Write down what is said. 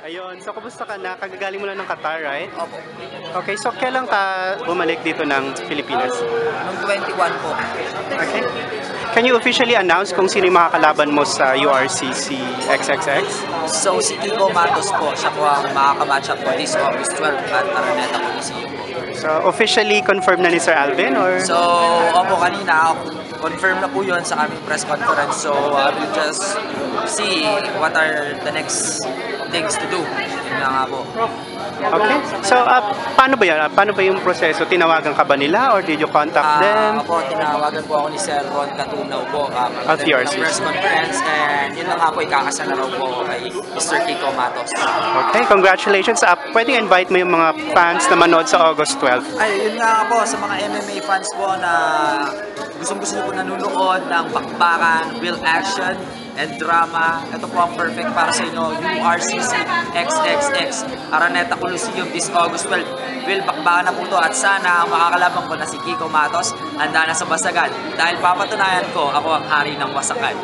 Ayun, so kumusta ka na? Kagagaling mo lang ng Qatar, right? Opo. Okay, so kailan ka bumalik dito ng Pilipinas? Nung 21 po. Okay. Can you officially announce kung sino yung mga kalaban mo sa URCC XXX? So, si Kiko Matos po, siya po ang makakamatch up po this August 12 at Araneta Coliseum. So officially confirmed na ni Sir Alvin or? So, opo, kanina, confirm na po yun sa aming press conference. So, I will just see what are the next things to do. Yun na nga po. Okay. So paano ba yan? Paano ba yung proseso? Tinawagan ka ba nila or did you contact them? Opo, tinawagan po ako ni Sir Ron Catunaw po. At Ng TRC. press conference and yun na nga po, ikakasal na raw po kay Mr. Kiko Matos. Okay, congratulations. Pwedeng invite mo yung mga fans na manood sa August 12. Ay, yun nga po, sa mga MMA fans po na gustong-gusto nyo po nanonood ng bakbakan, real action, and drama. Ito po ang perfect para sa inyo, URCC XXX Araneta Coliseum this August 12. Will bakbakan na po to at sana ang makakalaban ko na si Kiko Matos handa na sa basagan dahil papatunayan ko ako ang hari ng wasakan.